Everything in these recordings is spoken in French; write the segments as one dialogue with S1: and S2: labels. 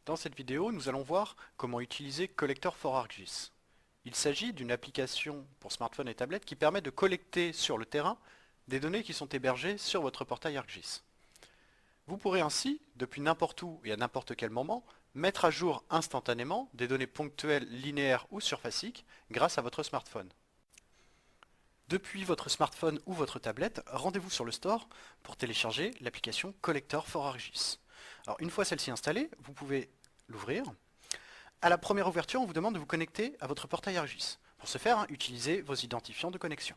S1: Dans cette vidéo, nous allons voir comment utiliser Collector for ArcGIS. Il s'agit d'une application pour smartphone et tablette qui permet de collecter sur le terrain des données qui sont hébergées sur votre portail ArcGIS. Vous pourrez ainsi, depuis n'importe où et à n'importe quel moment, mettre à jour instantanément des données ponctuelles, linéaires ou surfaciques grâce à votre smartphone. Depuis votre smartphone ou votre tablette, rendez-vous sur le store pour télécharger l'application Collector for ArcGIS. Alors une fois celle-ci installée, vous pouvez l'ouvrir. À la première ouverture, on vous demande de vous connecter à votre portail ArcGIS. Pour ce faire, utilisez vos identifiants de connexion.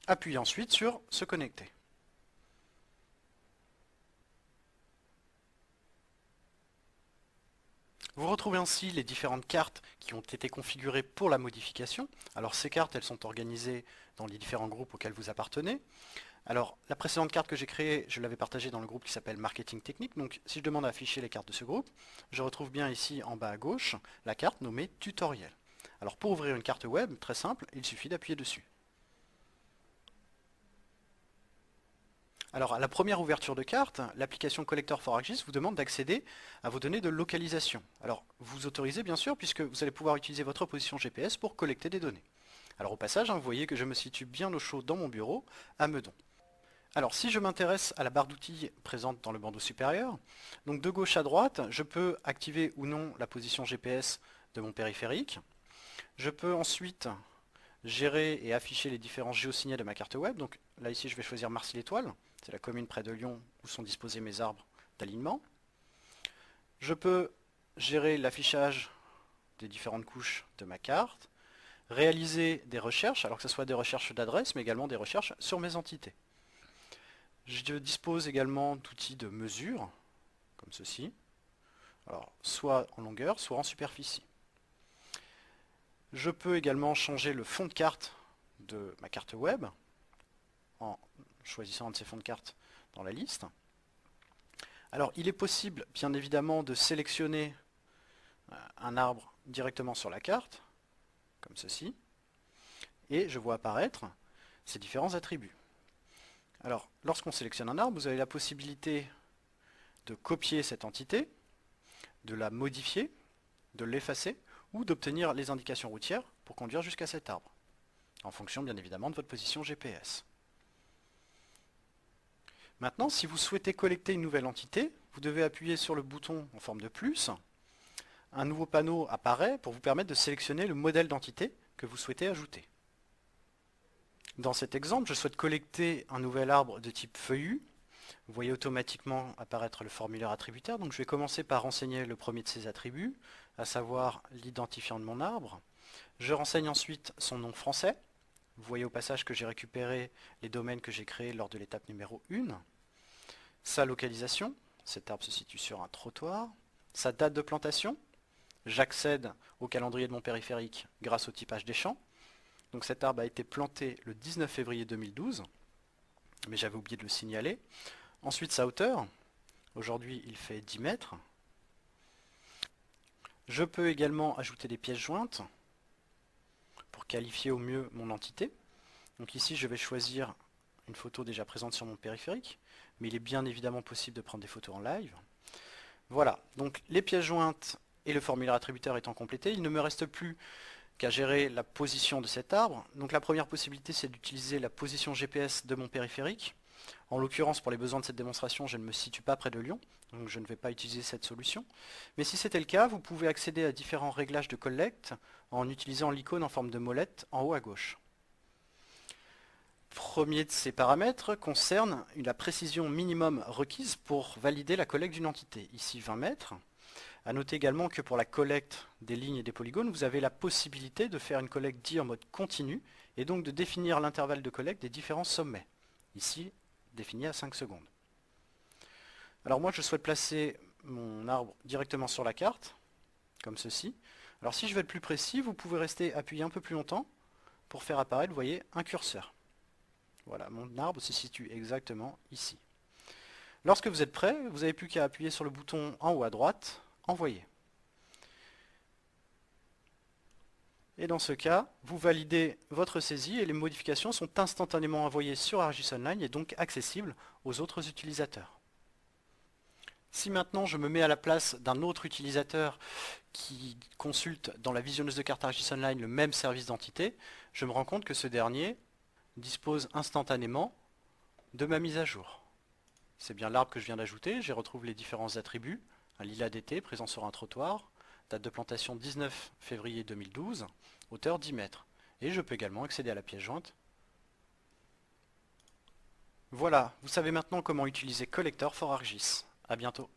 S1: Appuyez ensuite sur « Se connecter ». Vous retrouvez ainsi les différentes cartes qui ont été configurées pour la modification. Alors ces cartes, elles sont organisées dans les différents groupes auxquels vous appartenez. Alors la précédente carte que j'ai créée, je l'avais partagée dans le groupe qui s'appelle Marketing Technique. Donc si je demande à afficher les cartes de ce groupe, je retrouve bien ici en bas à gauche la carte nommée Tutoriel. Alors pour ouvrir une carte web, très simple, il suffit d'appuyer dessus. Alors à la première ouverture de carte, l'application Collector for ArcGIS vous demande d'accéder à vos données de localisation. Alors vous autorisez bien sûr puisque vous allez pouvoir utiliser votre position GPS pour collecter des données. Alors au passage, vous voyez que je me situe bien au chaud dans mon bureau, à Meudon. Alors si je m'intéresse à la barre d'outils présente dans le bandeau supérieur, donc de gauche à droite, je peux activer ou non la position GPS de mon périphérique. Je peux ensuite gérer et afficher les différents géosignets de ma carte web. Donc là ici je vais choisir Marcy-l'Étoile, c'est la commune près de Lyon où sont disposés mes arbres d'alignement. Je peux gérer l'affichage des différentes couches de ma carte, réaliser des recherches, alors que ce soit des recherches d'adresse mais également des recherches sur mes entités. Je dispose également d'outils de mesure, comme ceci, alors soit en longueur, soit en superficie. Je peux également changer le fond de carte de ma carte web en choisissant un de ces fonds de carte dans la liste. Alors il est possible bien évidemment de sélectionner un arbre directement sur la carte, comme ceci, et je vois apparaître ces différents attributs. Alors lorsqu'on sélectionne un arbre, vous avez la possibilité de copier cette entité, de la modifier, de l'effacer, ou d'obtenir les indications routières pour conduire jusqu'à cet arbre, en fonction bien évidemment de votre position GPS. Maintenant, si vous souhaitez collecter une nouvelle entité, vous devez appuyer sur le bouton en forme de plus. Un nouveau panneau apparaît pour vous permettre de sélectionner le modèle d'entité que vous souhaitez ajouter. Dans cet exemple, je souhaite collecter un nouvel arbre de type feuillu. Vous voyez automatiquement apparaître le formulaire attributaire. Donc je vais commencer par renseigner le premier de ces attributs, à savoir l'identifiant de mon arbre. Je renseigne ensuite son nom français. Vous voyez au passage que j'ai récupéré les domaines que j'ai créés lors de l'étape numéro 1. Sa localisation, cet arbre se situe sur un trottoir. Sa date de plantation, j'accède au calendrier de mon périphérique grâce au typage des champs. Donc cet arbre a été planté le 19 février 2012, mais j'avais oublié de le signaler. Ensuite sa hauteur, aujourd'hui il fait 10 mètres. Je peux également ajouter des pièces jointes pour qualifier au mieux mon entité. Donc ici je vais choisir une photo déjà présente sur mon périphérique, mais il est bien évidemment possible de prendre des photos en live. Voilà, donc les pièces jointes et le formulaire attributaire étant complétés, il ne me reste plus qu'à gérer la position de cet arbre. Donc la première possibilité, c'est d'utiliser la position GPS de mon périphérique. En l'occurrence, pour les besoins de cette démonstration, je ne me situe pas près de Lyon, donc je ne vais pas utiliser cette solution. Mais si c'était le cas, vous pouvez accéder à différents réglages de collecte en utilisant l'icône en forme de molette en haut à gauche. Premier de ces paramètres concerne la précision minimum requise pour valider la collecte d'une entité, ici 20 mètres. A noter également que pour la collecte des lignes et des polygones, vous avez la possibilité de faire une collecte dite en mode continu et donc de définir l'intervalle de collecte des différents sommets, ici défini à 5 secondes. Alors moi je souhaite placer mon arbre directement sur la carte, comme ceci. Alors si je veux être plus précis, vous pouvez rester appuyé un peu plus longtemps pour faire apparaître, vous voyez, un curseur. Voilà, mon arbre se situe exactement ici. Lorsque vous êtes prêt, vous n'avez plus qu'à appuyer sur le bouton en haut à droite, envoyer. Et dans ce cas, vous validez votre saisie et les modifications sont instantanément envoyées sur ArcGIS Online et donc accessibles aux autres utilisateurs. Si maintenant je me mets à la place d'un autre utilisateur qui consulte dans la visionneuse de carte ArcGIS Online le même service d'entité, je me rends compte que ce dernier dispose instantanément de ma mise à jour. C'est bien l'arbre que je viens d'ajouter, j'y retrouve les différents attributs, un lilas d'été présent sur un trottoir, date de plantation 19 février 2012, hauteur 10 mètres. Et je peux également accéder à la pièce jointe. Voilà, vous savez maintenant comment utiliser Collector for ArcGIS. À bientôt.